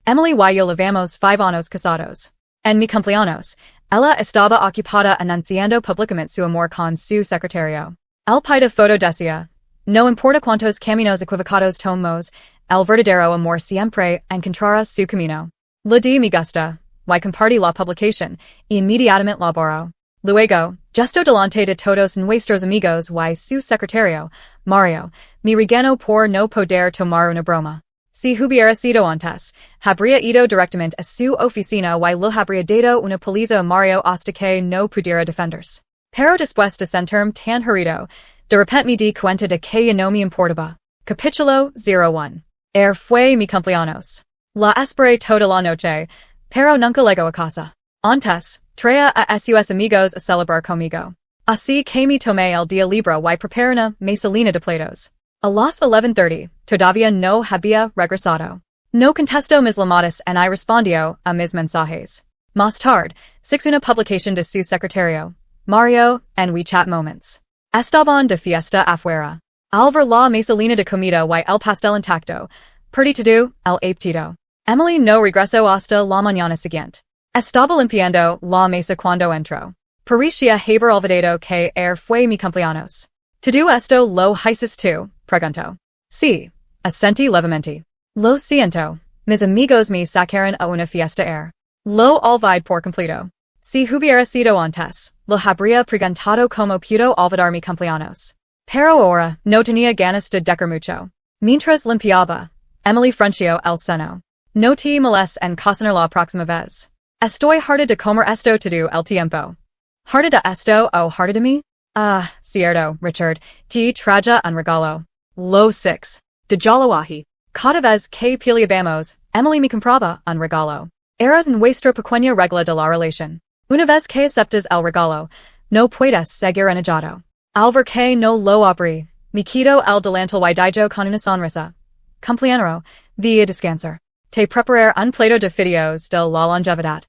Emily y yo llevamos 5 años casados. En mi cumpleaños, ella estaba ocupada anunciando públicamente su amor con su secretario. El pide foto decía, no importa cuántos caminos equivocados tomemos, el verdadero amor siempre encontrará su camino. Le di me gusta, y compartí la publicación, y inmediatamente la borró. Luego, justo delante de todos nuestros amigos y su secretario, Mario, me regañó por no poder tomar una broma. Si hubiera sido antes, habría ido directamente a su oficina y le habría dado una paliza a Mario hasta que no pudiera defenderse. Pero después de sentirme tan herido, de repente me di cuenta de que ya no me importaba. Capítulo 01. Fue mi cumpleaños. La esperé toda la noche, pero nunca llegó a casa. Antes, traía a sus amigos a celebrar conmigo. Así que me tomé el día libre y preparé una mesa llena de platos. A las 11:30, todavía no había regresado. No contestó mis llamadas y respondió a mis mensajes. Más tarde, una publicación de su secretario, Mario, en WeChat Moments. Estaban de fiesta afuera. Al ver la mesa llena de comida y el pastel intacto, perdí todo el apetito. Emily no regresó hasta la mañana siguiente. Estaba limpiando la mesa cuando entró. Parecía haber olvidado que fue mi cumpleaños. ¿Todo esto lo haces tú? Preguntó. Sí, asentí levemente. Lo siento, mis amigos me sacaron a una fiesta Lo olvidé por completo. Si hubiera sido antes, lo habría preguntado cómo pudo olvidar mi cumpleaños. Pero ahora, no tenía ganas de decir mucho. Mientras limpiaba, Emily frunció el seno. No te molestes en cocinar la próxima vez. Estoy harta de comer esto todo el tiempo. ¿Harta de esto o harta de mí? Ah, cierto, Richard, te traje un regalo. Lo 6. De Jalawahi. Cada vez que peleábamos, Emily me compraba un regalo. Era nuestra pequeña regla de la relación. Una vez que aceptas el regalo, no puedes seguir enojado. Al ver que no lo abrí, me quito el delantal y dijo con una sonrisa. Cumpleañero, ve a descansar. Te preparé un plato de fideos de la longevidad.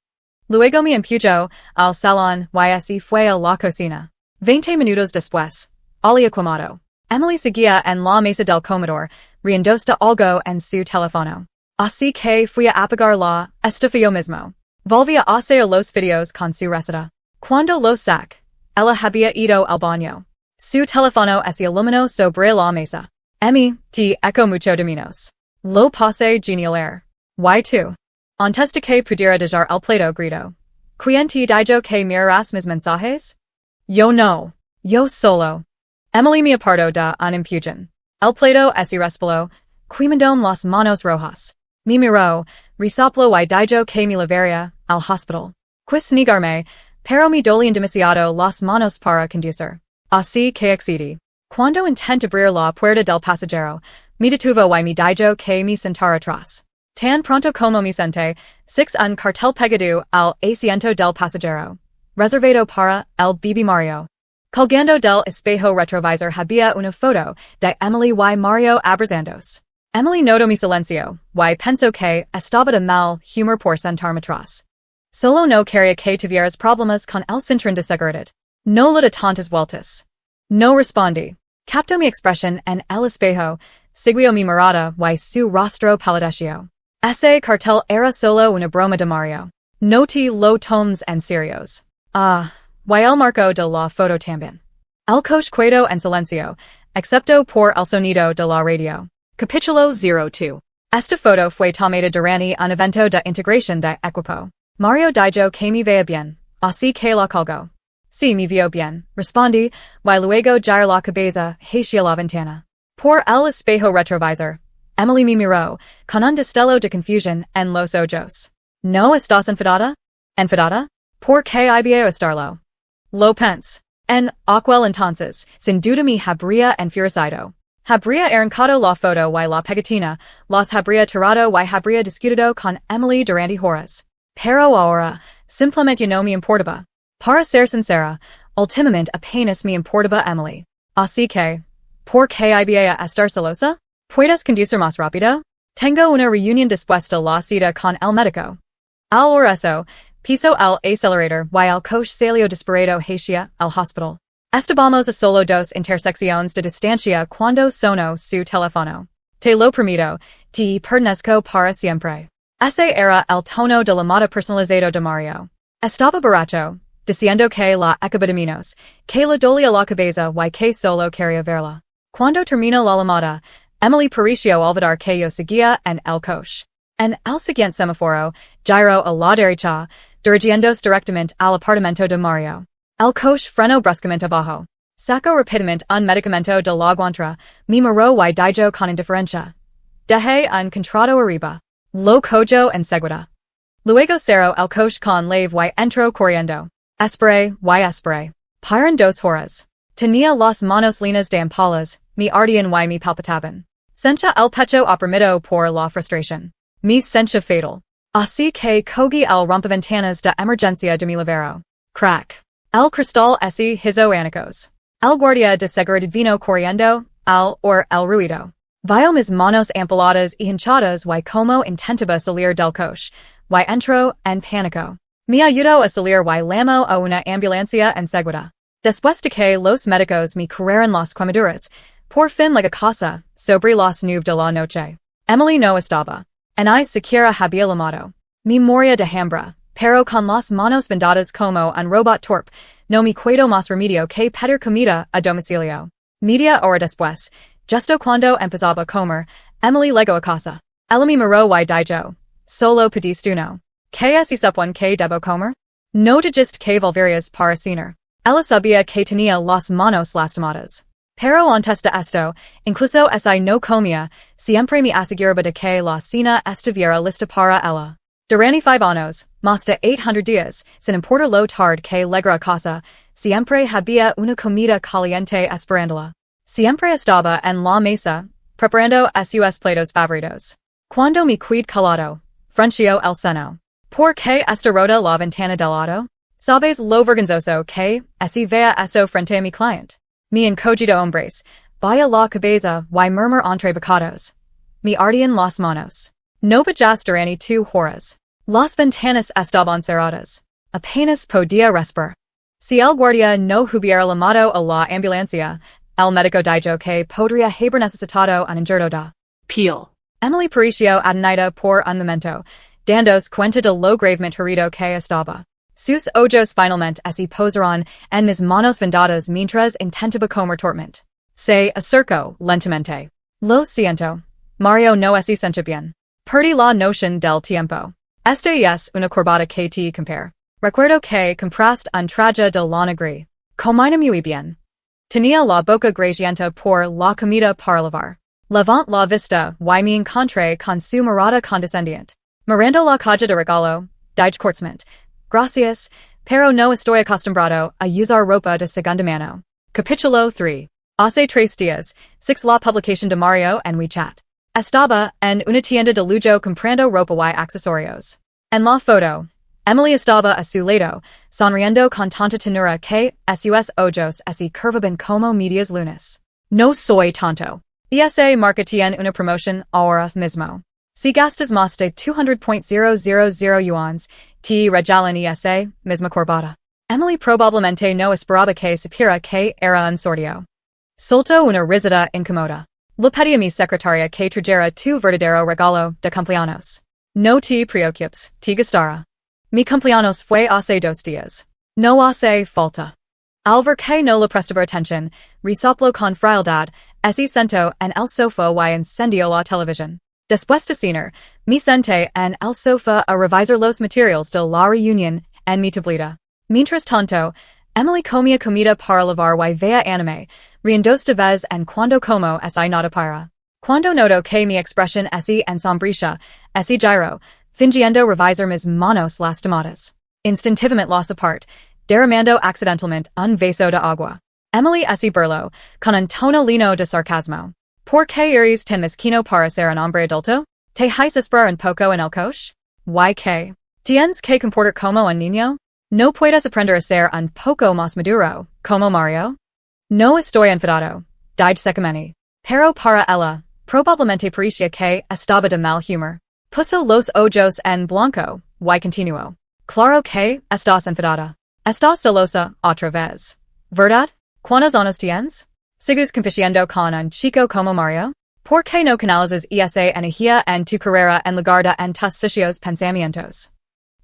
Luego me empujó al salón y así fue a la cocina. 20 minutos después, al quemado. Emily seguía en la mesa del comedor, riéndose de algo en su teléfono. Así que fui a apagar la estufa yo mismo. Volví a hacer los fideos con su receta. Cuando lo sac, ella había ido al baño. Su teléfono se iluminó sobre la mesa. Emmy, te echo mucho de menos. Lo pasé genial. ¿Y tú? Antes de que pudiera dejar el plato gritó. ¿Quién te dijo que mirarás mis mensajes? Yo no. Yo solo. Emily me apartó de un empujón. El plato se respaló, quemando las manos rojas. Me miró, resopló y dijo que me llevaría al hospital. Quis negarme, pero me dolían demasiado las manos para conducir. Así que accedí. Cuando intenté abrir la puerta del pasajero, me detuvo y me dijo que me sentara atrás. Tan pronto como me senté, un cartel pegado al asiento del pasajero. Reservado para el bebé Mario. Colgando del espejo retrovisor había una foto de Emily y Mario abrazándose. Emily notó mi silencio, y pensó que estaba de mal humor por sentarme atrás. Solo no quería que tuvieras problemas con el cinturón de seguridad. No le di tantas vueltas. No respondí. Captó mi expresión en el espejo, siguió mi mirada y su rostro palideció. Ese cartel era solo una broma de Mario. No te lo tomes en serios. Ah, y el marco de la foto también. El coche quedó en silencio, excepto por el sonido de la radio. Capítulo 02. Esta foto fue tomada durante un evento de integración de equipo. Mario dijo que me veía bien, así que la colgó. Sí, me vio bien, respondí, y luego giró la cabeza hacia la ventana. Por el espejo retrovisor, Emily me miró, con un destello de confusión en los ojos. ¿No estás enfadada? ¿Enfadada? ¿Por qué había estarlo? Lo pensé. En aquel entonces, sin duda me habría enfurecido. Habría arrancado la foto y la pegatina, las habría tirado y habría discutido con Emily durante horas. Pero ahora, simplemente no me importaba. Para ser sincera, últimamente apenas me importaba Emily. Así que, ¿por qué había estar celosa? ¿Puedes conducir más rápido? Tengo una reunión después de la cita con el médico. Al oír eso, pisó el acelerador y el coche salió disparado hacia el hospital. Estábamos a solo 2 intersecciones de distancia cuando sonó su teléfono. Te lo permito, te pertenezco para siempre. Ese era el tono de la moda personalizado de Mario. Estaba borracho, diciendo que la acaba de menos, que le dolía la cabeza y que solo quería verla. Cuando terminó la llamada, Emily pareció olvidar que yo seguía en el coche. En el siguiente semáforo, giró a la derecha, dirigiéndose directamente al apartamento de Mario. El coche frenó bruscamente abajo. Sacó rápidamente un medicamento de la guantra, me miró y dijo con indiferencia. Dejé un contrato arriba. Lo cojo enseguida. Luego cerró el coche con llave y entró corriendo. Esperé. Paran 2 horas. Tenía las manos llenas de ampollas, me ardían y me palpitaban. Sentía el pecho oprimido por la frustración. Me sentía fatal. Así que cogí el rompeventanas de emergencia de mi llavero. Crack. El cristal ese hizo añicos. El guardia de seguridad vino corriendo, el ruido. Vio mis manos ampoladas y hinchadas y como intentaba salir del coche, y entró en pánico. Me ayudó a salir y llamó a una ambulancia enseguida. Después de que los médicos me corrieron las quemaduras, por fin la casa, sobre las 9 de la noche. Emily no estaba. Ni siquiera había llamado. Me moría de hambre, pero con las manos vendadas como un robot torpe, no me quedó más remedio que pedir comida a domicilio. Media hora después, justo cuando empezaba a comer, Emily llegó a casa. Ella me miró y dijo, solo pediste uno. ¿Qué es supone que debo comer? No dijiste que volverías para cenar. Ella sabía que tenía las manos lastimadas. Pero antes de esto, incluso si no comía, siempre me aseguraba de que la cena estuviera lista para ella. Durante 5 años, más de 800 días, sin importar lo tarde que llegara a casa, siempre había una comida caliente esperándola. Siempre estaba en la mesa, preparando sus platos favoritos. Cuando me quedé calado, frunció el seno. ¿Por qué está rota la ventana del auto? ¿Sabes lo vergonzoso que es vea eso frente a mi client? Me encogido hombres, vaya la cabeza y murmur entre bocados. Me ardían las manos. No pajas durante 2 horas. Las ventanas estaban cerradas. Apenas podía respirar. Si el guardia no hubiera llamado a la ambulancia, el médico dijo que podría haber necesitado un injerto de piel. Emily pareció atonida por un momento, dándose cuenta de lo gravemente herido que estaba. Sus ojos finalmente se posaron en mis manos vendadas mientras intentaba comer torpemente. Se acercó lentamente. Lo siento. Mario no se siente bien. Perdí la noción del tiempo. Este es una corbata que te compare. Recuerdo que compraste un traje de lana gris. Combina muy bien. Tenía la boca grasienta por la comida para lavar. Levant la vista y me encontré con su mirada condescendiente. Mirando la caja de regalo, dije cortamente, gracias, pero no estoy acostumbrado a usar ropa de segunda mano. Capítulo 3. Hace 3 días, 6 la publicación de Mario en WeChat. Estaba en una tienda de lujo comprando ropa y accesorios. En la foto, Emily estaba a su lado, sonriendo con tanta ternura que sus ojos se curvaban como medias lunas. No soy tonto. Esa marca tiene una promoción ahora mismo. Si gastas más de 200.000 yuans, te regalan esa misma corbata. Emily probablemente no esperaba que supiera que era un sorteo. Soltó una risita incómoda. Le pedí a mi secretaria que trajera tu verdadero regalo de cumpleaños. No te preocupes, te gustará. Mi cumpleaños fue hace 2 días. No hace falta. Al ver que no le prestaba atención, resopló con frialdad, se sentó en el sofá y encendió la televisión. Después de cenar, me senté en el sofá a revisar los materiales de la reunión en mi tableta. Mientras tanto, Emily comía comida para lavar y veía anime, riéndose de vez en cuando como si nada para. Cuando noto que mi expresión ensombrece, giro, fingiendo revisar mis manos lastimadas. Instintivamente las apart, derramando accidentalmente un vaso de agua. Emily burló, con un tono lino de sarcasmo. ¿Por qué eres tan mezquino para ser un hombre adulto? ¿Te haces esperar un poco en el coche? ¿Y qué? ¿Tienes que comportar como un niño? ¿No puedes aprender a ser un poco más maduro, como Mario? No estoy enfadado, dije secamente. Pero para ella, probablemente parecía que estaba de mal humor. Puso los ojos en blanco, y continuó. Claro que estás enfadada. Estás celosa otra vez. ¿Verdad? ¿Cuántos años tienes? ¿Sigues compitiendo con un chico como Mario? Por qué no canalizas esa energía en tu carrera en lugar de en tus sucios pensamientos?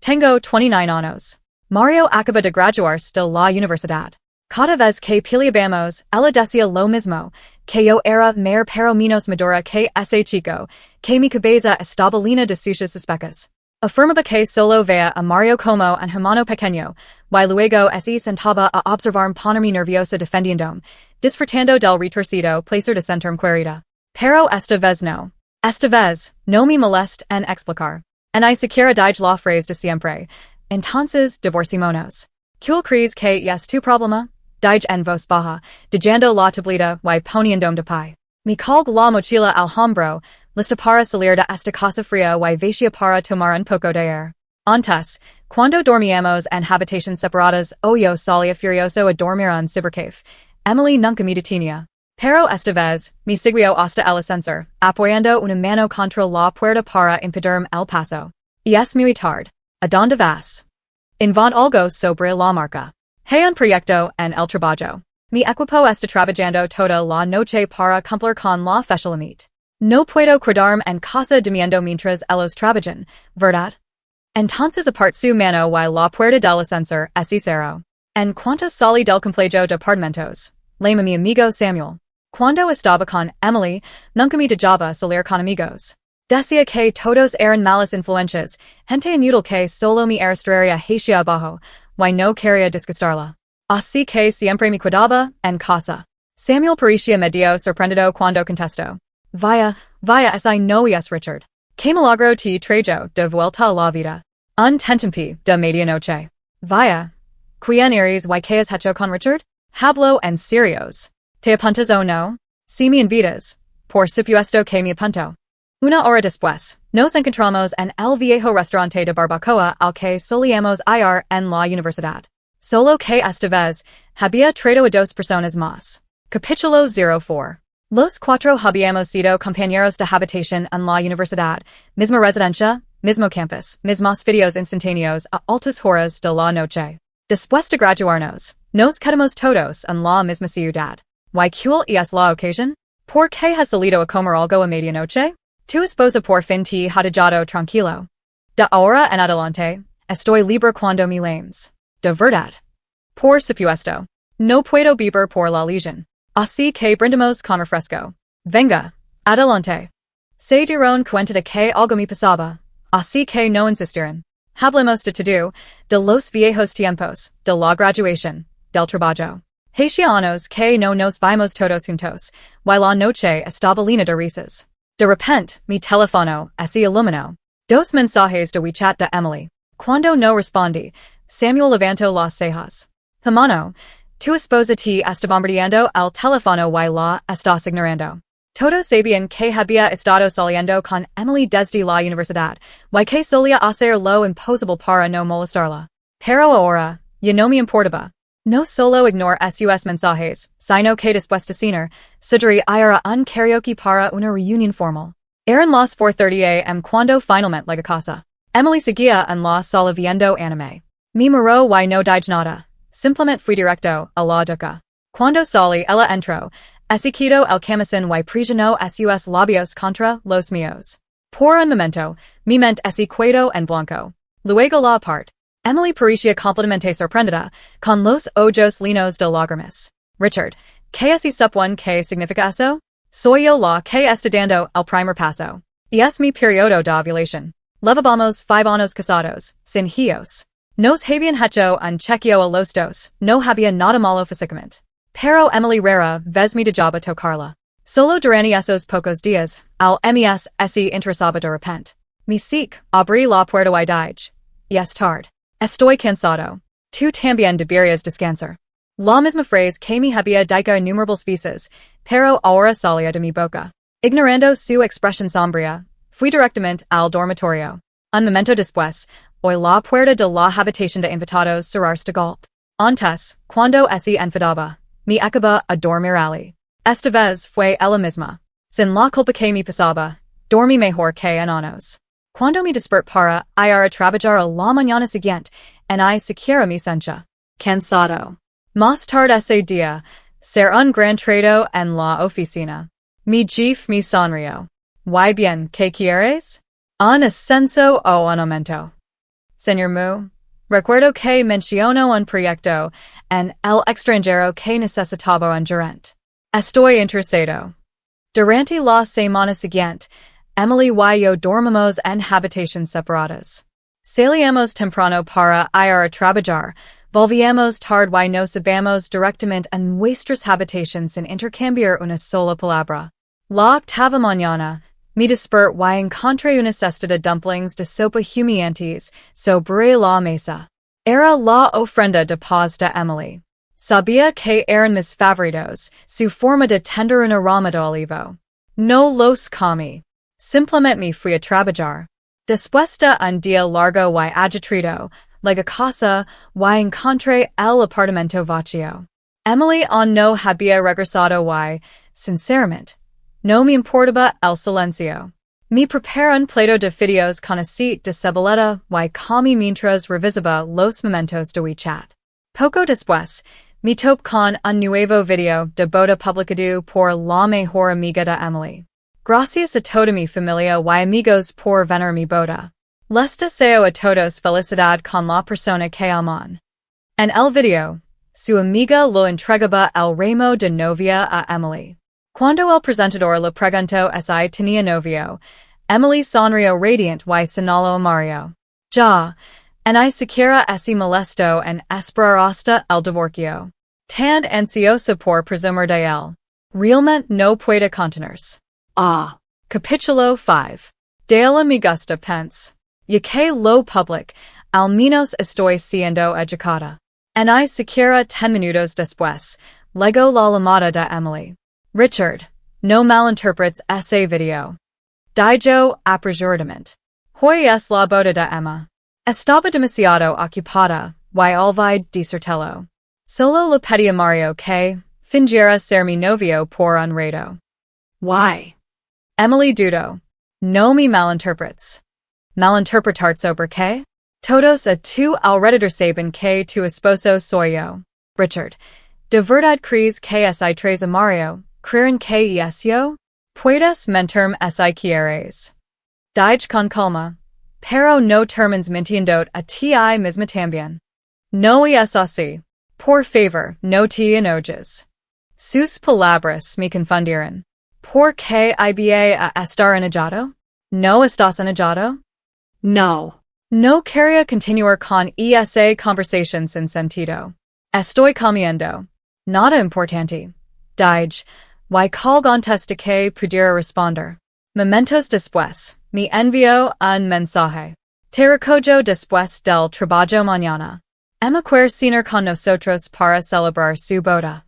Tengo 29 años. Mario acaba de graduarse de la universidad. Cada vez que peleábamos, ella decía lo mismo, que yo era mayor pero menos madura que ese chico, que mi cabeza estaba llena de sus suspecas. Afirmaba que solo veía a Mario como un hermano pequeño, y luego se sentaba a observar ponerme nerviosa defendiéndome, disfrutando del retorcido placer de sentirme querida. Pero esta vez no. Esta vez, no me molesta en explicar. En I siquiera dije la frase de siempre. Entonces, divorciémonos. ¿Cuál crees que es tu problema? Dije en voz baja, dejando la tablita y poniéndome de pie. Me colgué la mochila al hombro, lista para salir de esta casa fría y vacía para tomar un poco de aire. Antes, cuando dormíamos en habitaciones separadas o yo salía furioso a dormir en cybercafé, Emily nunca me detenía. Pero esta vez, me siguió hasta el ascensor, apoyando una mano contra la puerta para impedirme el paso. Y es muy tarde. ¿A dónde vas? Invent algo sobre la marca. Hay un proyecto en el trabajo. Mi equipo está trabajando toda la noche para cumplir con la fecha límite. No puedo quedarme en casa durmiendo mientras ellos trabajan, ¿verdad? Entonces aparte su mano y la puerta del ascensor se cerró. En cuanto salí del complejo de apartamentos, llamé mi amigo Samuel. Cuando estaba con Emily, nunca me dejaba salir con amigos. Decía que todos eran malas influencias, gente inútil que solo me arrastraría hacia abajo, y no quería disgustarla. Así que siempre me cuidaba en casa. Samuel parecía medio sorprendido cuando contestó. Vaya, si no es Richard. Que milagro te traigo de vuelta a la vida. Un tentempié de medianoche. Vaya. ¿Quién eres y qué has hecho con Richard? Hablo en serios. ¿Te apuntas o no? Si me invitas. Por supuesto que me apunto. Una hora después, nos encontramos en el viejo restaurante de barbacoa al que solíamos ir en la universidad. Solo que esta vez, había traído a dos personas más. Capítulo 04. Los cuatro habíamos sido compañeros de habitación en la universidad, misma residencia, mismo campus, mismos videos instantáneos a altas horas de la noche. Después de graduarnos, nos quedamos todos en la misma ciudad. ¿Y cuál es la ocasión? ¿Por qué has salido a comer algo a medianoche? Tu esposa por fin te ha dejado tranquilo. De ahora en adelante, estoy libre cuando me llames. De verdad. Por supuesto. No puedo beber por la legión. Así que brindemos con refresco. Venga, adelante. Se dieron cuenta de que algo me pasaba, así que no insistieron. Hablemos de todo, de los viejos tiempos, de la graduación, del trabajo. Haitianos que no nos vimos todos juntos, y la noche estaba llena de risas. De repente, mi teléfono se iluminó. Dos mensajes de WeChat de Emily. Cuando no respondí, Samuel levantó las cejas. Hermano, tu esposa te está bombardeando el teléfono y la estás ignorando. Todos sabían que había estado saliendo con Emily desde la universidad, y que solía hacer lo imposible para no molestarla. Pero ahora, ya no me importaba. No solo ignore sus mensajes, sino que después de cenar, suggerí ir a un karaoke para una reunión formal. Eran las 4:30 am cuando finalmente llegué a casa. Emily seguía en la sala viendo anime. Me miró y no dije nada. Simplemente fui directo a la ducha. Cuando salí, ella entró, se quitó el camisón y presionó sus labios contra los míos. Por un momento, mi mente se quedó en blanco. Luego la aparte. Emily parecía completamente sorprendida, con los ojos llenos de lágrimas. Richard, ¿qué supone que significa eso? Soy yo la que está dando el primer paso. Y es mi periodo de ovulación. Llevábamos 5 años casados, sin hijos. Nos habían hecho un chequeo a los dos, no había nada malo físicamente. Pero Emily rara vez me dejaba tocarla. Solo durante esos pocos días, al ms se interesaba de repente. Me sic, abrí la puerta y dije. Y es tarde. Estoy cansado. Tú también deberías descansar. La misma frase que me había dicho innumerables veces, pero ahora salía de mi boca. Ignorando su expresión sombría, fui directamente al dormitorio. Un momento después, oí la puerta de la habitación de invitados cerrarse de golpe. Antes, cuando se enfadaba, me acaba a dormir allí. Esta vez fue ella misma. Sin la culpa que me pasaba, dormí mejor que en años. Cuando me desperté para ir a trabajar a la mañana siguiente, en siquiera me sentía cansado. Más tarde ese día, ser un gran trato en la oficina. Mi gif mi sonrío. ¿Y bien, qué quieres? Un ascenso o un aumento. Señor Mu, recuerdo que mencionó un proyecto en el extranjero que necesitaba un gerente. Estoy interesado. Durante la semana siguiente, Emily y yo dormimos en habitaciones separadas. Salíamos temprano para ir a trabajar, volvíamos tarde y nos íbamos directamente a nuestras habitaciones sin intercambiar una sola palabra. La octava mañana, me desperté y encontré una cesta de dumplings de sopa humeantes sobre la mesa. Era la ofrenda de paz de Emily. Sabía que eran mis favoritos, su forma de tender un aroma de olivo. No los comí. Simplemente me fui a trabajar. Después de un día largo y agitado, llegué a casa y encontré el apartamento vacío. Emily aún no había regresado y, sinceramente, no me importaba el silencio. Me preparé un plato de fideos con aceite de cebolleta y comí mientras revisaba los momentos de WeChat. Poco después, me topé con un nuevo video de boda publicado por la mejor amiga de Emily. Gracias a toda mi familia y amigos por venir mi boda. Les deseo a todos felicidad con la persona que aman. En el video, su amiga lo entregaba el ramo de novia a Emily. Cuando el presentador le preguntó si tenía novio, Emily sonrió radiante y señaló a Mario. Ya, ni siquiera ese molesto en esperar hasta el divorcio. Tan ansiosa por presumir de él. Realmente no puede contenerse. Capítulo 5. De la me gusta pense. Ya que lo public, al menos estoy siendo educada. Ni siquiera 10 minutos después, llegó la llamada de Emily. Richard, no malinterpretes ese video. Dijo apresuradamente. Hoy es la boda de Emma. Estaba demasiado ocupada, y olvidé decírtelo. Solo le pedí a Mario que fingiera ser mi novio por un rato. Why? Emily dudó. No me malinterpretes. Malinterpretar sobre qué? Todos a tu alrededor saben que tu esposo soy yo. Richard, ¿de verdad crees que si traes a Mario, creen que es yo? Puedes mentirme si quieres. Dije con calma, pero no termines mintiendo a ti misma también. No es así. Por favor, no te enojes. Sus palabras me confundieron. ¿Por qué iba a estar enojado? ¿No estás enojado? No. No quería continuar con esa conversación sin sentido. Estoy comiendo. Nada importante. Dije, y colgantes de que pudiera responder. Momentos después, me envió un mensaje. Te recojo después del trabajo mañana. Emma quiere cenar con nosotros para celebrar su boda.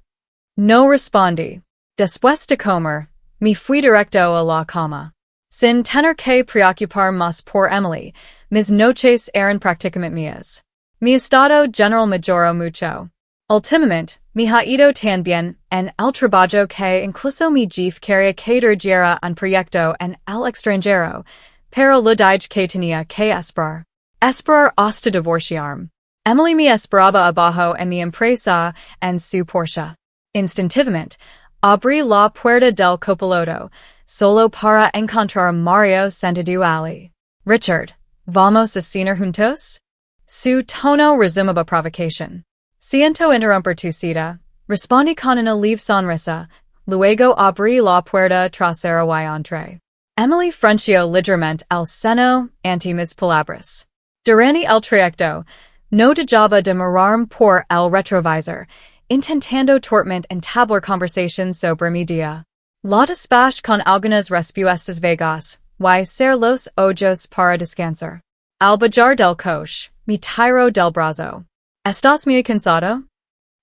No respondí. Después de comer, me fui directo a la cama. Sin tener que preocupar más por Emily, mis noches eran prácticamente mías. Mi estado general mejoró mucho. Últimamente, me ha ido tan bien en el trabajo que incluso mi jefe quería que dirigiera un proyecto en el extranjero, pero le dije que tenía que esperar. Esperar hasta divorciarme. Emily me esperaba abajo en mi empresa en su Porsche. Instintivamente, abrí la puerta del copiloto, solo para encontrar a Mario sentado allí. Richard, ¿vamos a cenar juntos? Su tono resumaba provocación. Siento interrumpir tu cita, respondí con una leve sonrisa, luego abrí la puerta trasera y entré. Emily frunció ligeramente el seno ante mis palabras. Durante el trayecto, no dejaba de mirarme por el retrovisor, intentando torpemente entablar conversación sobre mi día. La despacho con algunas respuestas vagas, y cerré los ojos para descansar. Al bajar del coche, me tiró del brazo. ¿Estás muy cansado?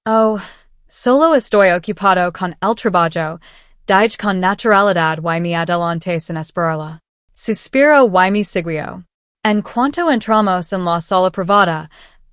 Oh, solo estoy ocupado con el trabajo, dije con naturalidad y me adelanté sin esperarla. Suspiró y me siguió. En cuanto entramos en la sala privada,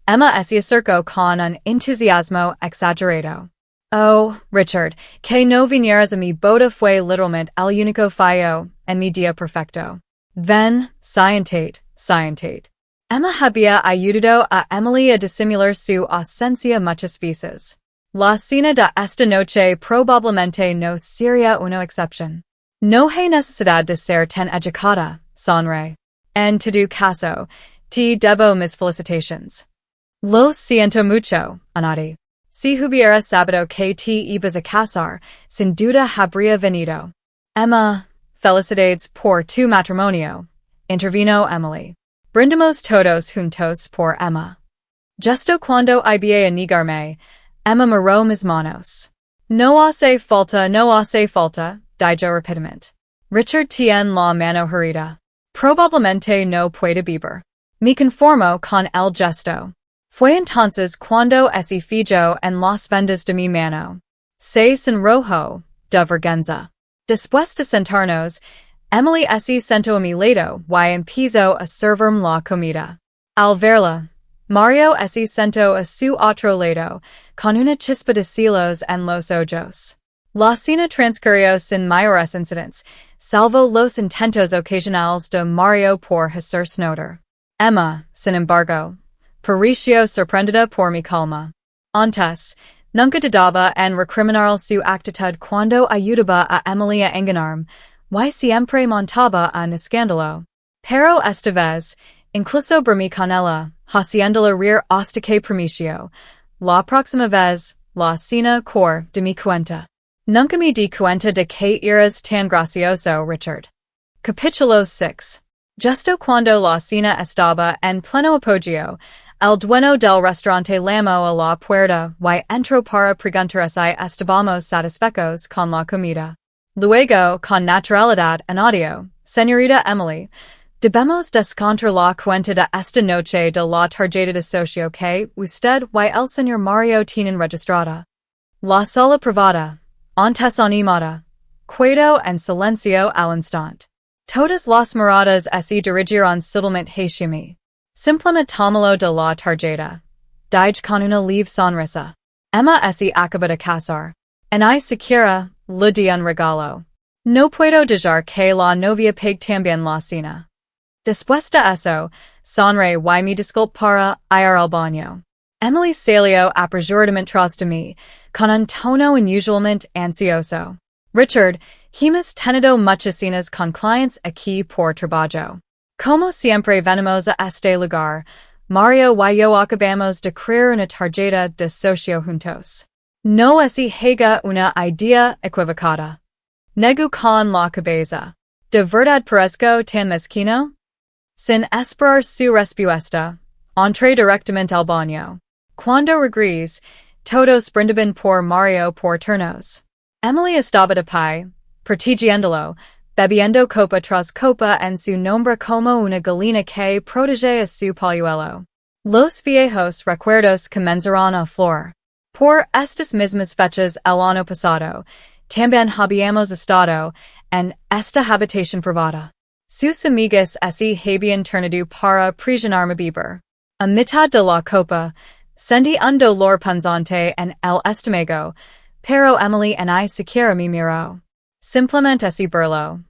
Emma se acercó con un entusiasmo exagerado. Oh, Richard, que no vinieras a mi boda fue literalmente el único fallo en mi día perfecto. Ven, siéntate. Emma había ayudado a Emily a disimular su ausencia muchas veces. La cena de esta noche probablemente no sería una excepción. No hay necesidad de ser tan educada, sonre. En todo caso, te debo mis felicitations. Lo siento mucho, Anadi. Si hubiera sabido que te ibas a casar, sin duda habría venido. Emma, felicidades por tu matrimonio, intervino Emily. Brindamos todos juntos por Emma. Justo cuando iba a negarme, Emma miró mis manos. No hace falta, dijo rápidamente. Richard tiene la mano herida. Probablemente no puede beber. Me conformo con el gesto. Fue entonces cuando ese fijo en las vendas de mi mano. Se sonrojó, de vergüenza. Después de sentarnos, Emily se sentó a mi lado y empezó a servirme la comida. Al verla, Mario se sentó a su otro lado, con una chispa de celos en los ojos. La cena transcurrió sin mayores incidents, salvo los intentos ocasionales de Mario por hacer snoder. Emma, sin embargo, pareció sorprendida por mi calma. Antes, nunca dudaba en recriminar su actitud cuando ayudaba a Emily a enganarme, y siempre montaba en escándalo. Pero esta vez, incluso bromí con ella, haciéndola reír hasta que promeció. La próxima vez, la cena cor de mi cuenta. Nunca me di cuenta de que eras tan gracioso, Richard. Capítulo 6. Justo cuando la cena estaba en pleno apogeo, el dueño del restaurante llamó a la puerta y entró para preguntar si estábamos satisfechos con la comida. Luego, con naturalidad añadió, Señorita Emily, debemos descontar la cuenta de esta noche de la tarjeta de socio que usted y el señor Mario tienen registrada. La sala privada, antes animada, quedó en silencio al instante. Todas las miradas se dirigieron sutilmente hacia mí. Simplemente tómalo de la tarjeta. Dije con una leve sonrisa. Emma se acaba de casar. En I siquiera le di un regalo. No puedo dejar que la novia pague también la cena. Después de eso, sonreí y me disculpé para ir al baño. Emily salió apresuradamente tras de mí, con un tono inusualmente ansioso. Richard, hemos tenido muchas cenas con clientes aquí por trabajo. Como siempre venimos a este lugar, Mario y yo acabamos de crear una tarjeta de socio juntos. No es haga una idea equivocada. Negu con la cabeza. ¿De verdad parezco tan mezquino? Sin esperar su respuesta, entré directamente al baño. Cuando regresé, todos brindaban por Mario por turnos. Emily estaba de pie, protegiéndolo, bebiendo copa tras copa en su nombre como una gallina que protege a su polluelo. Los viejos recuerdos comenzaron a flor. Por estas mismas fechas el año pasado, también habíamos estado en esta habitación privada. Sus amigas se habían turnado para presionarme beber. A mitad de la copa, sentí un dolor punzante en el estómago, pero Emily en I siquiera me miró. Simplemente se burló.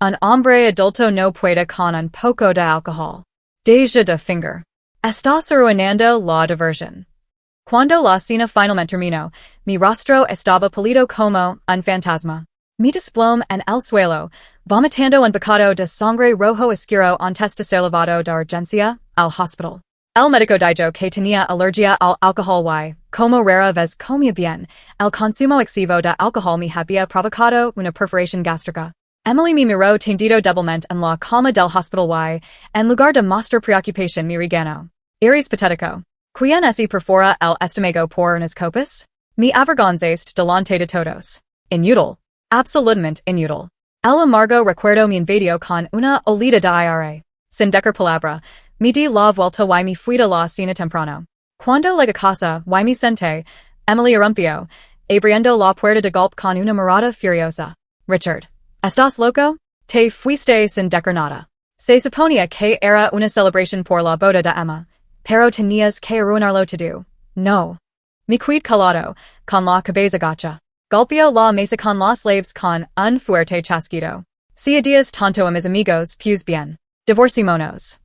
Un hombre adulto no puede con un poco de alcohol. Deja de finger. Estás arruinando la diversión. Cuando la cena finalmente terminó, mi rostro estaba pálido como un fantasma. Me desplomé en el suelo, vomitando un bocado de sangre rojo oscuro antes de ser llevado de urgencia al hospital. El médico dijo que tenía alergia al alcohol y, como rara vez comía bien, el consumo excesivo de alcohol me había provocado una perforación gástrica. Emily me miró tendido débilmente en la cama del hospital y, en lugar de mostrar preocupación me regañó. Eres patético. ¿Quién se perfora el estómago por unas copas? Me avergonzaste delante de todos. Inútil. Absolutamente inútil. El amargo recuerdo me invadió con una olida de ira. Sin decir palabra, me di la vuelta y me fui de la cena temprano. Cuando llegué a casa y me senté, Emily irrumpió, abriendo la puerta de golpe con una mirada furiosa. Richard, ¿estás loco? Te fuiste sin decir nada. Se suponía que era una celebración por la boda de Emma, pero tenías que arruinarlo todo. No. Me quedé calado, con la cabeza gacha. Golpeó la mesa con las labios con un fuerte chasquido. Si adiós tanto a mis amigos, pues bien. Divorcímonos.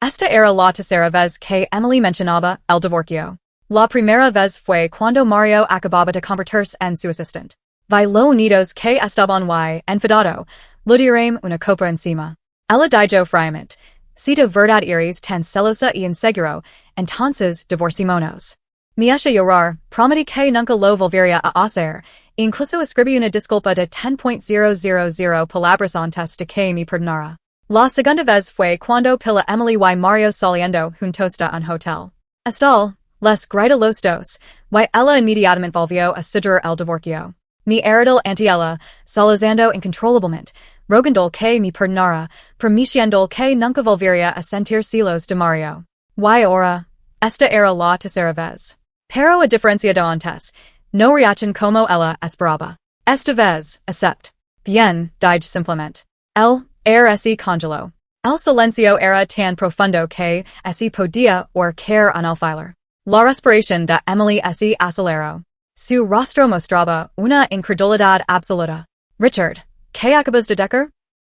Esta era la tercera vez que Emily mencionaba el divorcio. La primera vez fue cuando Mario acababa de convertirse en su asistente. Vi lo unidos que estaban y enfadado, lo dirame una copa encima. Ella dijo friamente, si de verdad eres tan celosa y inseguro, entonces divorcímonos. Me echa llorar, prometí que nunca lo volvería a hacer, e incluso escribí una disculpa de 10.000 palabras antes de que me perdonara. La segunda vez fue cuando Pila Emily y Mario saliendo juntos a un hotel. Estal, les grita los dos, y ella inmediatamente volvió a sugerir el divorcio. Mi heredal ante ella, solozando incontrolablemente, rogando que me perdonara, prometiendo que nunca volvería a sentir celos de Mario. Y ahora, esta era la tercera vez. Pero a diferencia de antes, no reacción como ella esperaba. Esta vez, acepte. Bien, dije simplemente. Ese congeló. El silencio era tan profundo que ese podía caer en el filer. La respiración de Emily se aceleró. Su rostro mostraba una incredulidad absoluta. Richard, ¿qué acabas de decir?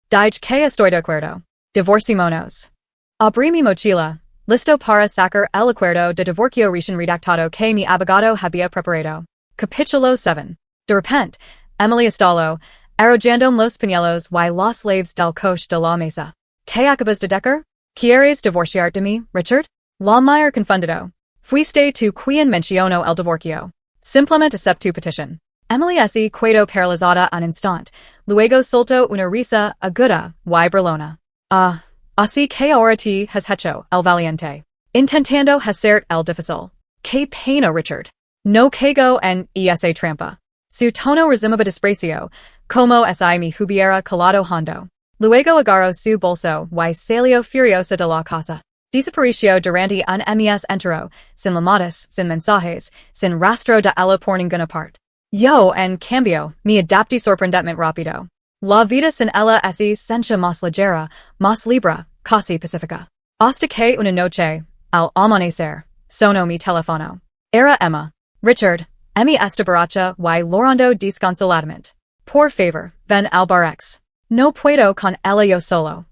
Dije que estoy de acuerdo. Divorcímonos. Abrí mi mochila, listo para sacar el acuerdo de divorcio recién redactado que mi abogado había preparado. Capítulo 7. De repente, Emily estalló, arrojando los pañuelos y los leaves del coche de la mesa. ¿Qué acabas de decir? ¿Quieres divorciarte de mí, Richard? La mire confundido. Fuiste tú quien mencionó el divorcio. Simplemente acepto tu petición. Emily se quedó paralizada un instante, luego soltó una risa aguda y burlona. Así que ahora te has hecho el valiente. Intentando hacer el difícil. Qué pena, Richard. No caigo en esa trampa. Su tono resumaba desprecio, como si me hubiera calado hondo. Luego agarró su bolso y salió furiosa de la casa. Desapareció durante un mes entero, sin llamadas, sin mensajes, sin rastro de ella por ninguna parte. Yo, en cambio, me adapté sorprendentemente rápido. La vida sin ella se sentía más ligera, más libre, casi pacífica. Hasta que una noche, al amanecer, sonó mi teléfono. Era Emma. Richard, Emmy esta borracha y llorando desconsoladamente. Por favor, ven al barrex. No puedo con ella yo solo.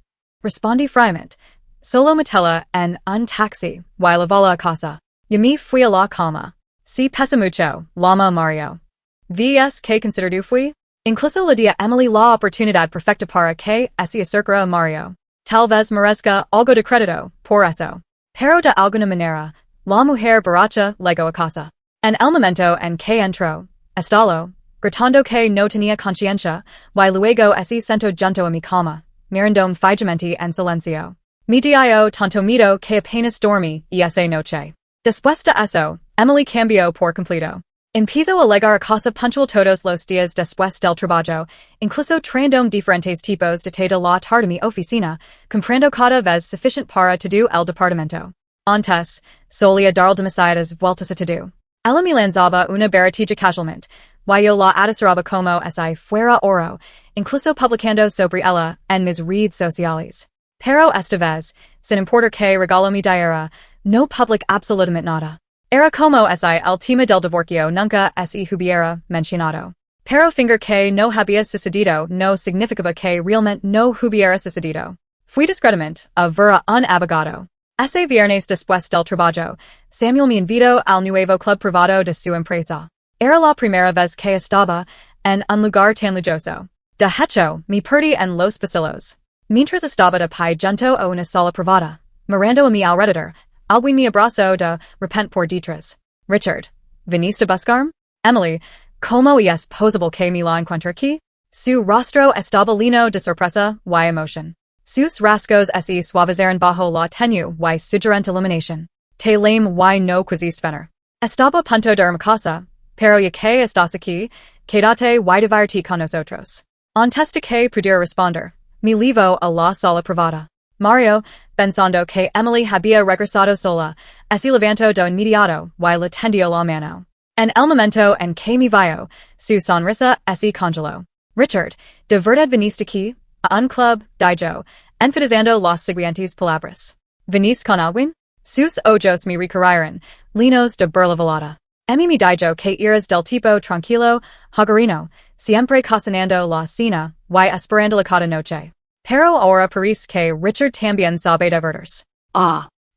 Respondí fríamente. Solo metela en un taxi, y la vola a casa. Yo me fui a la cama. Si pesa mucho, llama Mario. ¿Ves que considerado fui? Incluso le di a Emily la oportunidad perfecta para que se acercara a Mario. Tal vez merezca algo de crédito, por eso. Pero de alguna manera, la mujer borracha llegó a casa. En el momento en que entró, estalló, gritando que no tenía conciencia, y luego se sentó junto a mi cama, mirándome fijamente en silencio. Me dio tanto miedo que apenas dormí esa noche. Después de eso, Emily cambió por completo. Empezó a llegar a casa puntual todos los días después del trabajo, incluso trayéndome diferentes tipos de té de la tarde a mi oficina, comprando cada vez suficiente para todo el departamento. Antes, solía dar demasiadas vueltas a todo. Ella me lanzaba una baratija casualmente, y yo la atesoraba como si fuera oro, incluso publicando sobre ella en mis redes sociales. Pero esta vez, sin importar que regalo me diera, no public absolutamente nada. Era como si el tema del divorcio nunca se hubiera mencionado. Pero finger que no había sucedido no significaba que realmente no hubiera sucedido. Fui discretamente a ver a un abogado. Ese viernes después del trabajo, Samuel me invitó al nuevo club privado de su empresa. Era la primera vez que estaba en un lugar tan lujoso. De hecho, me perdí en los pasillos. Mientras estaba de pie junto a una sala privada, mirando a mi alrededor, alguien me abrazó de repente por detrás. Richard, ¿viniste a buscarme? Emily, ¿cómo es posible que me la encuentre aquí? Su rostro estaba lleno de sorpresa y emoción. Sus rasgos se suavizaron bajo la tenue y sugerente iluminación. Te lame y no quisiste venir. Estaba a punto de irme a casa, pero ya que estás aquí, quédate y divertí con nosotros. Antes de que pudiera responder, me llevó a la sala privada. Mario, pensando que Emily había regresado sola, se levantó de inmediato y le tendió la mano. En el momento en que me vio, su sonrisa se congeló. Richard, ¿de verdad viniste aquí? A un club, dijo, enfatizando las siguientes palabras. ¿Venís con alguien? Sus ojos me recorrieron, llenos de burla velada. Emmy me dijo que eras del tipo tranquilo, hogarino, siempre cocinando la cena, y esperando la cada noche. Pero ahora parece que Richard también sabe divertirse.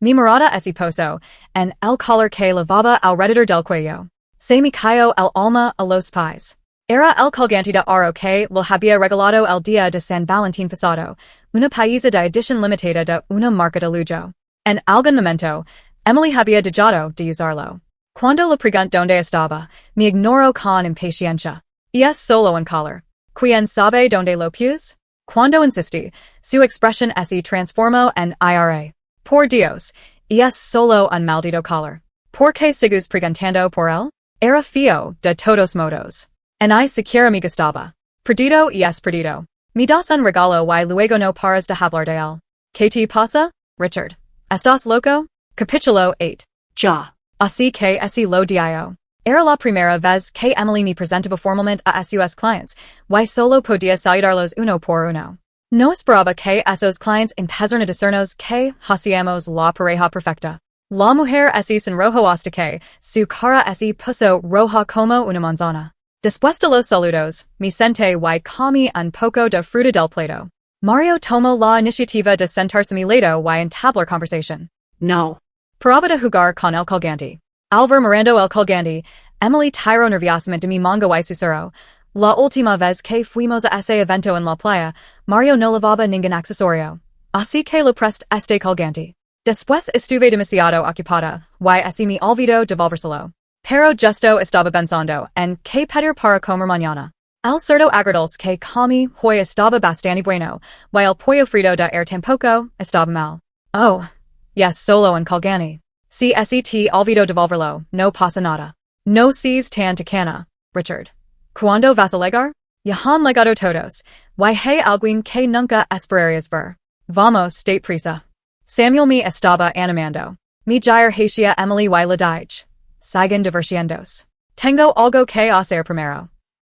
Mi mirada se posó en el collar que lavaba alrededor del cuello. Se me cayó el alma a los pies. Era el colgante de rock lo había regalado el día de San Valentín pasado, una paisa de edición limitada de una marca de lujo. En algún momento, Emily había dejado de usarlo. Cuando le pregunté dónde estaba, me ignoró con impaciencia. Y es solo en color. ¿Quién sabe dónde lo puse? Cuando insistí, su expresión se transformó en ira. Por Dios, y es solo un maldito color. ¿Por qué sigues preguntando por él? Era feo, de todos modos. En I siquiera me gustaba. Perdido y es perdido. Me das un regalo y luego no paras de hablar de él. ¿Qué te pasa, Richard? ¿Estás loco? Capítulo 8. Ja. Así que ese lo dio. Era la primera vez que Emily me presentaba formalmente a sus clientes, y solo podía saludarlos uno por uno. No esperaba que esos clientes empezaran a decirnos que hacíamos la pareja perfecta. La mujer se sonrojó hasta que su cara se puso roja como una manzana. Después de los saludos, me senté y comí un poco de fruta del plato. Mario tomó la iniciativa de sentarse a mi lado y entablar conversación. No. Paraba de jugar con el colgante. Al ver mirando el colgante, Emily tiró nerviosamente de mi manga y susurró. La última vez que fuimos a ese evento en la playa, Mario no llevaba ningún accesorio. Así que le presté este colgante. Después estuve demasiado ocupada, y así me olvidó devolvérselo. Pero justo estaba pensando en qué pedir para comer mañana. El cerdo agridulce que comí hoy estaba bastante bueno, y el pollo frito de tampoco estaba mal. Oh, yes, solo en colgante. Si te olvidó devolverlo, no pasa nada. No seas tan tacana, Richard. ¿Cuándo vas a llegar? Ya han llegado todos, y hay alguien que nunca esperarías ver. Vamos, date prisa. Samuel me estaba animando. Mi jair hacia Emily y la dije. Sigan divorciándose. Tengo algo que hacer primero.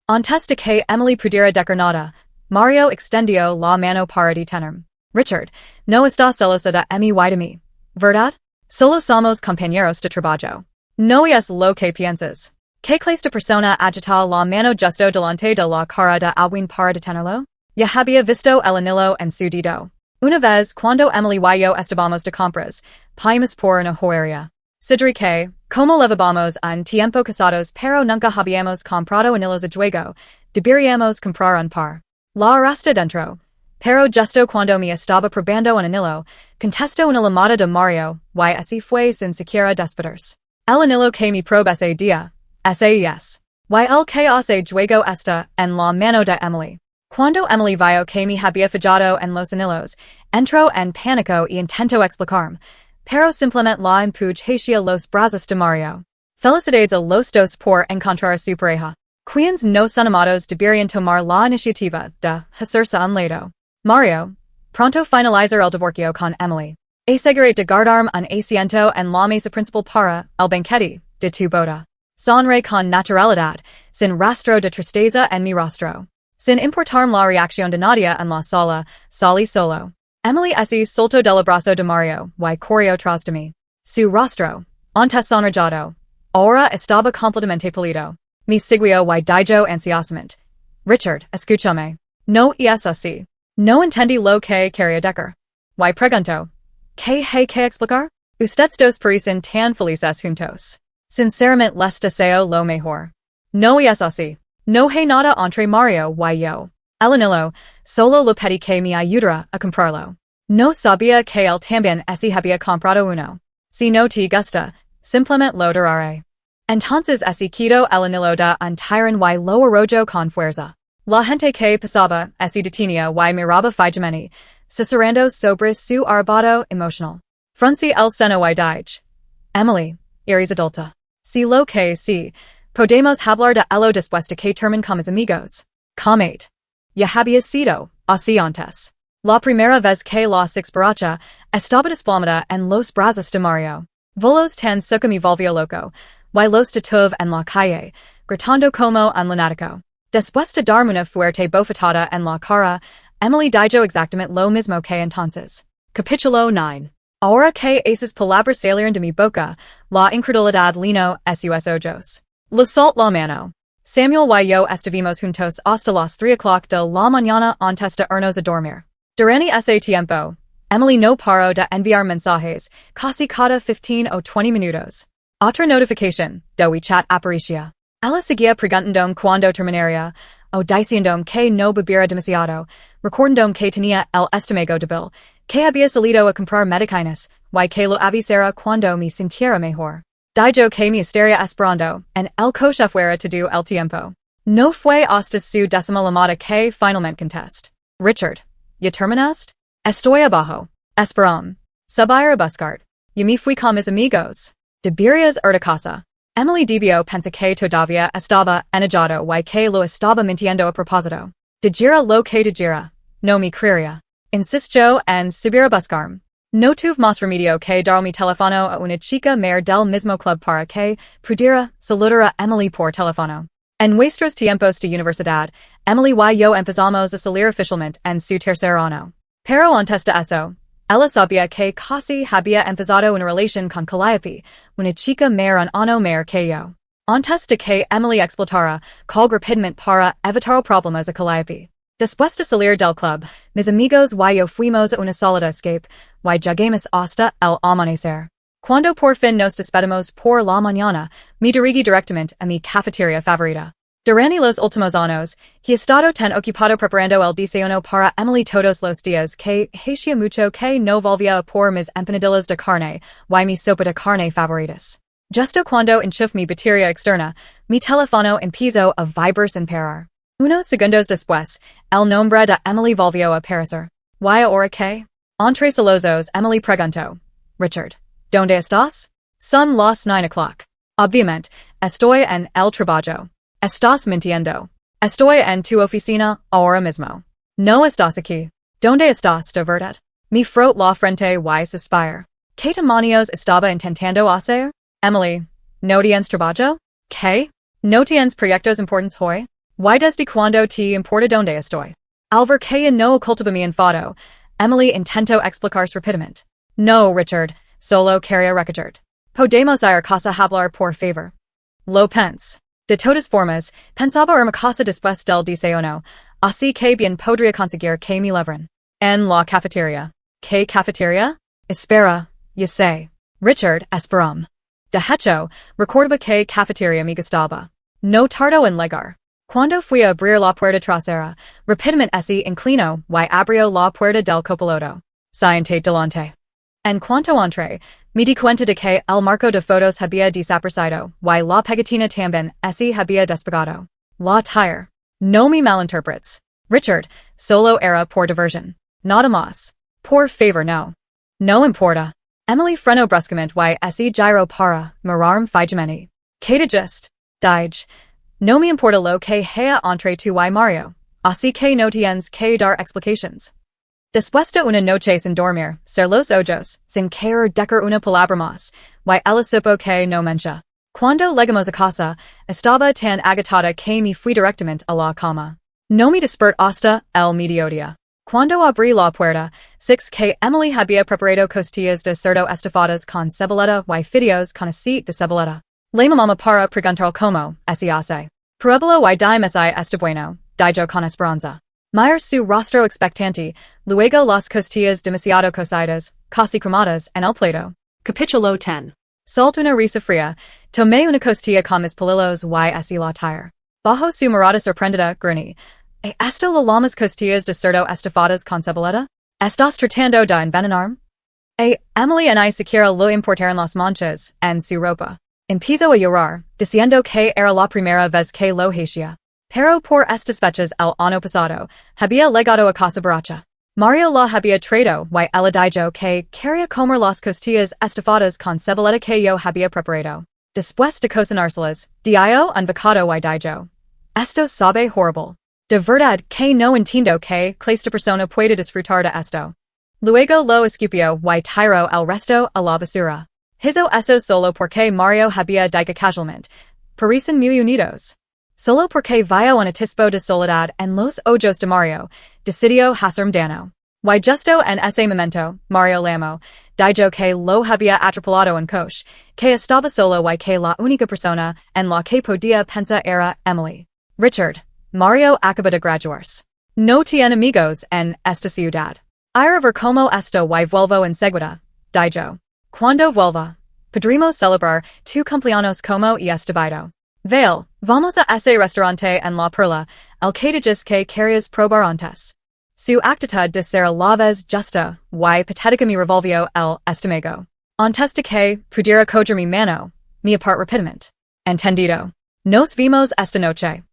Antes de que Emily pudiera decir nada, Mario extendió la mano para detenerme. Richard, no estás celosa de mí y de mí, ¿verdad? Solo somos compañeros de trabajo. No es lo que piensas. ¿Qué clase de persona agita la mano justo delante de la cara de alguien para detenerlo? Ya había visto el anillo en su dedo. Una vez cuando Emily y yo estábamos de compras, paimos por una joyería. Sidri que, como llevábamos un tiempo casados pero nunca habíamos comprado anillos a juego, deberíamos comprar un par. La arrasté dentro. Pero justo cuando me estaba probando un anillo, contestó una llamada de Mario, y así fue sin siquiera despedirse. El anillo que me probé ese día, yes. Y el que hace juego está en la mano de Emily. Cuando Emily vio que me había fallado en los anillos, entró en pánico y intentó explicarme, pero simplemente la empujé hacia los brazos de Mario. Felicidades a los dos por encontrar a su pareja. Quienes no son amados deberían tomar la iniciativa de hacerse un lado. Mario, pronto finalizar el divorcio con Emily. Aseguré de guardarme un asiento en la mesa principal para el banquete de tu boda. Sonreí con naturalidad, sin rastro de tristeza en mi rostro. Sin importarme la reacción de Nadia en la sala, salí solo. Emily se soltó del abrazo de Mario, y corrió tras de mí. Su rostro, antes sonrojado, ahora estaba completamente pálido. Me siguió y dijo ansiosamente. Richard, escúchame. No es así. No entendí lo que quería decir. Y preguntó. ¿Qué hay que explicar? Ustedes dos parecen tan felices juntos. Sinceramente les deseo lo mejor. No es así. No hay nada entre Mario y yo. El anillo, solo lo pedí que me ayudara a comprarlo. No sabía que él también se había comprado uno. Si no te gusta, simplemente lo daré. Entonces se quitó el anillo de un tirón y lo arrojó con fuerza. La gente que pasaba se detenía y miraba fijamente, susurrando sobre su arrebato emocional. Fruncí el seno y dije. Emily, eres adulta. Si lo que sí, podemos hablar de ello después de que terminemos amigos. Comate. Ya había sido, así antes. La primera vez que la sexparacha estaba desplomada en los brazos de Mario. Volos tan suca me volvió loco, y los detuve en la calle, gritando como un lunático. Después de darme una fuerte bofetada en la cara, Emily dijo exactamente lo mismo que entonces. Capítulo 9. Ahora que esas palabras salieron de mi boca, la incredulidad llenó sus ojos. Le solté la mano. Samuel y yo estuvimos juntos hasta las 3 o'clock de la mañana antes de irnos a dormir. Durante ese tiempo, Emily no paró de enviar mensajes, casi cada 15 o 20 minutos. Otra notificación, de WeChat aparecía. Ella seguía preguntandome cuando terminaría, o diciendome que no bebiera demasiado, recordandome que tenía el estómago débil, que había salido a comprar medicinas, y que lo avisara cuando me sintiera mejor. Dijo que me estaría esperando, en el coche fuera todo el tiempo. No fue hasta su décima llamada que finalmente contest. Richard, ¿ya terminaste? Estoy abajo. Esperam. Subir a buscar. Y me fui con mis amigos. Deberías ir a casa. Emily Debio pensa que todavía estaba enojado y que lo estaba mintiendo a propósito. Dijera lo que dijera. No me creería. Insistió en subir a buscarme. No tuve más remedio que dar mi teléfono a una chica mayor del mismo club para que pudiera saludar a Emily por teléfono. En nuestros tiempos de universidad, Emily y yo empezamos a salir oficialmente en su tercer año. Pero antes de eso, ella sabía que casi había empezado una relación con Calliope, una chica mayor un año mayor que yo. Antes de que Emily explotara, called rápidamente para evitar problemas a Calliope. Después de salir del club, mis amigos y yo fuimos a una salida escape, y llegamos hasta el amanecer. Cuando por fin nos despedimos por la mañana, me dirigí directamente a mi cafetería favorita. Durante los últimos años, he estado tan ocupado preparando el desayuno para Emily todos los días que hacía mucho que no volvía a por mis empanadillas de carne y mi sopa de carne favoritas. Justo cuando enchufé mi batería externa, mi teléfono empezó a vibrar sin parar. Unos segundos después, el nombre de Emily volvió a aparecer. ¿Y ahora qué? Entre solozos, Emily preguntó. Richard, ¿dónde estás? Son las 9 o'clock. Obviamente, estoy en el trabajo. Estás mintiendo. Estoy en tu oficina ahora mismo. No estás aquí. ¿Dónde estás de verdad? Me frot la frente y suspiro. ¿Qué demonios estaba intentando hacer? Emily, ¿no tienes trabajo? ¿Qué? ¿No tienes proyectos importantes hoy? ¿Y desde cuándo te importa dónde estoy? Al ver que no ocultaba mi enfado, Emily intentó explicarse rápidamente. No, Richard, solo quería recordar. Podemos ir a casa a hablar por favor. Lo pense. De todas formas, pensaba irme a casa después del desayuno, así que bien podría conseguir que me llevaran. En la cafetería. ¿Qué cafetería? Espera, ya sé. Richard, esperam. De hecho, recordaba que cafetería me gustaba. No tardó en llegar. Cuando fui a abrir la puerta trasera, rápidamente se inclinó y abrió la puerta del copiloto. Siente delante. En cuanto entré, me di cuenta de que el marco de fotos había desaparecido y la pegatina también se había despegado. La tire. No me malinterpretes. Richard, solo era por diversión. Nada más. Por favor no. No importa. Emily frenó bruscamente y se giró para mirarme fijamente. ¿Qué dijiste? Dije. No me importa lo que haya entre tú y Mario, así que no tienes que dar explications. Después de una noche sin dormir, ser los ojos, sin querer decir una palabra más, y ella supo que no mentia. Cuando llegamos a casa, estaba tan agotada que me fui directamente a la cama. No me desperté hasta el mediodía. Cuando abrí la puerta, six que Emily había preparado costillas de cerdo estofadas con ceboleta y fideos con aceite de ceboleta. Le mamá para preguntar cómo se hace. Pueblo y dime si está bueno, dijo con esperanza. Mir su rostro expectante, luego las costillas demasiado cocidas, casi cremadas en el plato. Capítulo 10. Salt una risa fría, tomé una costilla con mis palillos y se la tire. Bajo su mirada sorprendida, gruñí. ¿Esto lo llamas costillas de cerdo estofadas con ceboleta? ¿Estás tratando de envenenarme? Emily y siquiera lo importaron las manchas en su ropa. Empezó a llorar, diciendo que era la primera vez que lo hacía. Pero por estas fechas el año pasado, había llegado a casa borracha. Mario la había traído y ella dijo que quería comer las costillas estofadas con ceboleta que yo había preparado. Después de cocinárselas, dio un bocado y dijo. Esto sabe horrible. De verdad que no entiendo que clase de persona puede disfrutar de esto. Luego lo escupió y tiró el resto a la basura. Hizo eso solo porque Mario había dicho casualmente. Parecen muy unidos. Solo porque vio un atisbo de soledad en los ojos de Mario, decidió hacerme daño. Y justo en ese momento, Mario llamó, dijo que lo había atropellado en coche, que estaba solo y que la única persona en la que podía pensar era Emily. Richard, Mario acaba de graduarse. No tiene amigos en esta ciudad. Ir a ver como esto y vuelvo enseguida, dijo. Cuando vuelva, podremos celebrar tu cumpleaños como y estevido. Vale, vamos a ese restaurante en la perla, el que dices que querías probar antes. Su actitud de ser la vez justa, y patética mi revolvió el estómago. Antes de que pudiera coger mi mano, mi apart rapidamente. Entendido. Nos vimos esta noche.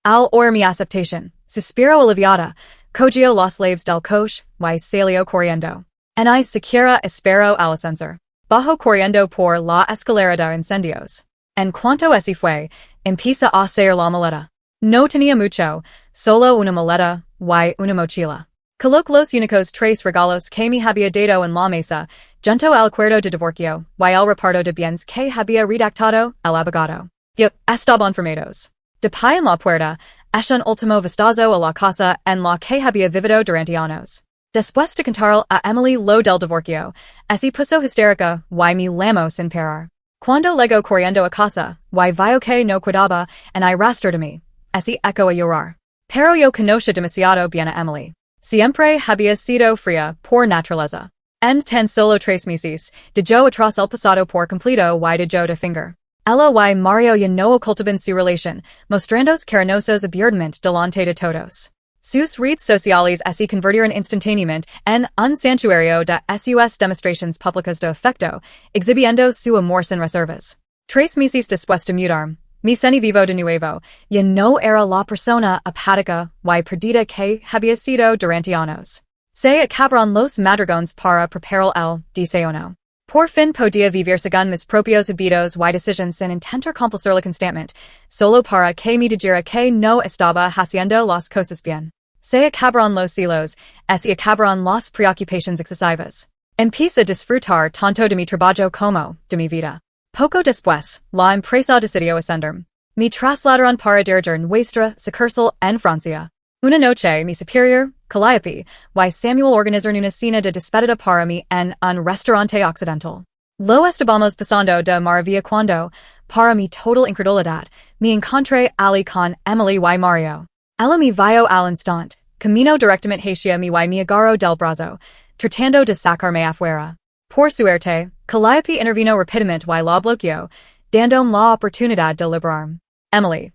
Al oír mi aceptación, suspiro aliviada, cogio los labios del coche, y salió corriendo. En I siquiera espero al ascensor. Bajo corriendo por la escalera de incendios. En cuanto así fue, empieza a hacer la maleta. No tenía mucho, solo una maleta, y una mochila. Coloqué los únicos tres regalos que me había dado en la mesa, junto al acuerdo de divorcio, y el reparto de bienes que había redactado el abogado. Yo estaban firmados. De pie en la puerta, es un último vistazo a la casa en la que había vivido durante años. Después de contarle a Emily lo del divorcio, así puso histérica, y me llamó sin parar. Cuando llegó corriendo a casa, y vio que no cuidaba, en I rastro de mí, así echo a llorar. Pero yo conocía demasiado bien a Emily. Siempre había sido fría por naturaleza. En tan solo 3 meses, de yo atrás el pasado por completo y de yo de finger. Ella y Mario ya no ocultaban su relación, mostrándose cariñosos abiertamente delante de todos. Sus redes sociales así convirtieron instantáneamente en un santuario de sus demostraciones públicas de afecto, exhibiendo su amor sin reservas. 3 meses después de mudarme, mi seni vivo de nuevo, ya no era la persona apática y perdida que había sido durante años. Se acabaron los madrigones para preparar el desayuno. Por fin podía vivir según mis propios hábitos y decisiones sin intentar complacerla constantemente, solo para que me dijera que no estaba haciendo las cosas bien. Se acabaron los celos, se acabaron las preocupaciones excesivas. Empieza a disfrutar tanto de mi trabajo como de mi vida. Poco después, la empresa decidió ascenderme. Me trasladaron para dirigir nuestra sucursal en Francia. Una noche, mi superior, Calliope, y Samuel organizaron una cena de despedida para mí en un restaurante occidental. Lo estábamos pasando de maravilla cuando, para mi total incredulidad, me encontré allí con Emily y Mario. Ella me vio al instante, camino directamente hacia mí y me agarró del brazo, tratando de sacarme afuera. Por suerte, Calliope intervino rápidamente y la bloqueó, dándome la oportunidad de liberarme. Emily,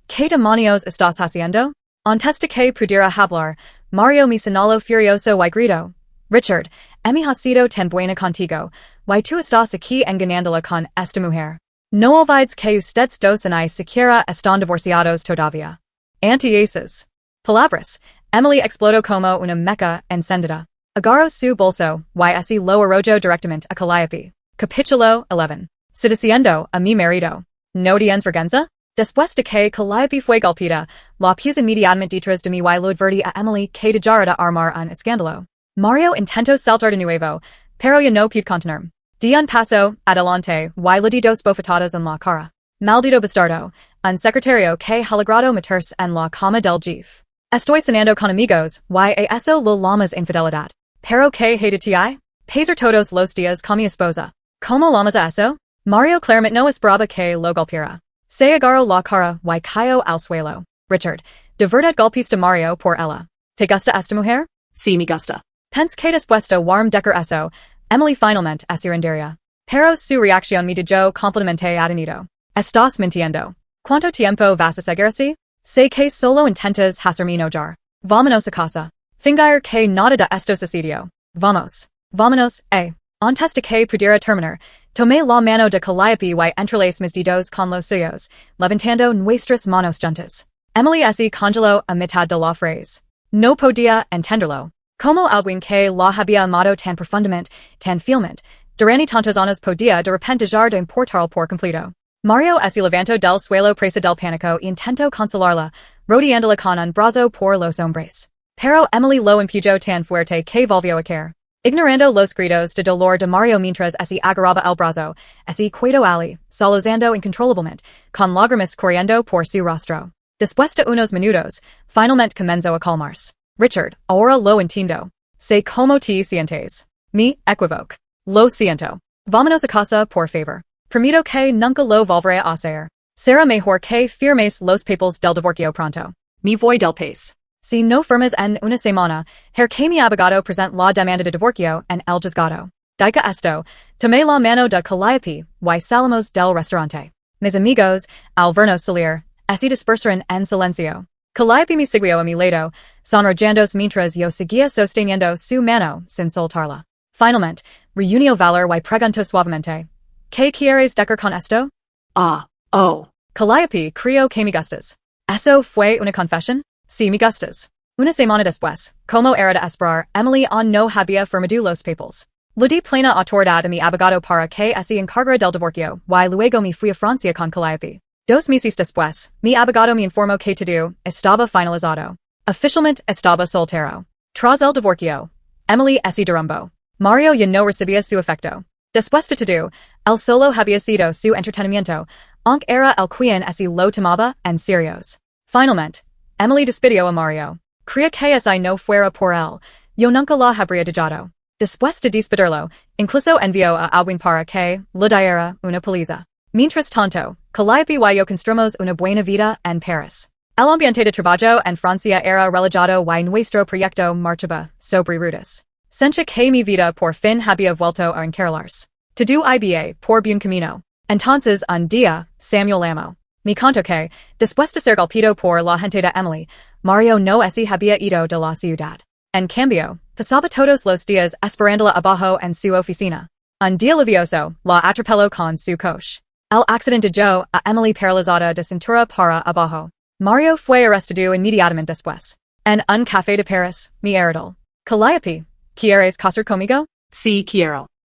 ¿qué demonios estás haciendo? Antes de que pudiera hablar, Mario me señaló furioso y gritó. Richard, ha sido tan buena contigo, y tú estás aquí engañándola con esta mujer. No olvides que ustedes dos y siquiera están divorciados todavía. Ante esas palabras, Emily explotó como una mecha encendida. Agarró su bolso, y así lo arrojó directamente a Calliope. Capítulo 11. Sediciendo a mi marido. ¿No tienes vergüenza? Después de que Calliope fue golpeada, la puse inmediatamente detrás de mí y lo advertí a Emily que dejara de armar un escándalo. Mario intentó saltar de nuevo, pero ya no pude contenerme. Di un paso adelante y le di 2 bofetadas en la cara. Maldito bastardo, un secretario que ha logrado meterse en la cama del jefe. Estoy cenando con amigos, y eso lo llamas infidelidad. Pero que hay de ti? Pasar todos los días con mi esposa. ¿Cómo llamas a eso? Mario claramente no esperaba que lo golpeara. Se agarró la cara y cayó al suelo. Richard, de verdad golpeaste a Mario por ella. ¿Te gusta esta mujer? Sí, me gusta. Pense que después de warm decir eso, Emily finalmente se rendiría. Pero su reacción me dejó completamente atenido. Estás mintiendo. ¿Cuánto tiempo vas a seguir así? Sé que solo intentas hacerme enojar. Vámonos a casa. Fingir que nada de esto sucedió. Vamos. Vámonos, Antes de que pudiera terminar, tomé la mano de Calliope y entrelacé mis dedos con los suyos, levantando nuestras manos juntas. Emily así congeló a mitad de la frase. No podía entenderlo. Como alguien que la había amado tan profundamente, tan fielmente, durante tantos años podía de repente dejar de importarle por completo. Mario así levantó del suelo presa del pánico y intentó consolarla, rodeándola con un brazo por los hombres. Pero Emily lo empujó tan fuerte que volvió a caer. Ignorando los gritos de dolor de Mario mientras así agarraba el brazo, así quedó allí, sollozando incontrolablemente, con lágrimas corriendo por su rostro. Después de unos minutos, finalmente comenzó a calmarse. Richard, ahora lo entiendo. Sé cómo te sientes. Me equivoco. Lo siento. Vámonos a casa, por favor. Permito que nunca lo volveré a hacer. Será mejor que firmes los papeles del divorcio pronto. Me voy del país. Si no firmas en una semana, que mi abogado present la demanda de divorcio en el juzgado. Dicho esto, tomé la mano de Calliope y salimos del restaurante. Mis amigos, al vernos salir, así dispersaron en silencio. Calliope me siguió a mi lado, sonrojando mientras yo seguía sosteniendo su mano sin soltarla. Finalmente, reunió valor y preguntó suavemente. ¿Qué quieres decir con esto? Ah, oh. Calliope creyó que me gustas. ¿Eso fue una confesión? Sí, me gustas. Una semana después, como era de esperar, Emily aún no había firmado los papeles. Le di plena autoridad a mi abogado para que se encargara del divorcio, y luego me fui a Francia con Calliope. 2 meses después, mi abogado me informó que todo estaba finalizado. Oficialmente estaba soltero. Tras el divorcio, Emily se derrumbó. Mario ya no recibía su afecto. Después de todo, él solo había sido su entretenimiento, aunque era el quien se lo tomaba en serios. Finalmente, Emily despidió a Mario. Creía que ese no fuera por él, yo nunca la habría dejado. Después de despedirlo, incluso envió a alguien para que le diera una paliza. Mientras tanto, Calliope y yo construimos una buena vida en Paris. El ambiente de trabajo en Francia era relajado y nuestro proyecto marchaba sobre rutas. Sentía que mi vida por fin había vuelto a encarrilarse. Todo iba por buen camino. Entonces un día, Samuel llamó. Me contó que, después de ser golpeado por la gente de Emily, Mario no se había ido de la ciudad. En cambio, pasaba todos los días esperándola abajo en su oficina. Un día lluvioso, la atropelló con su coche. El accidente dejó a Emily paralizada de cintura para abajo. Mario fue arrestado inmediatamente después. En un café de Paris, mi heredol. Calliope, ¿quieres casar conmigo? Sí, quiero.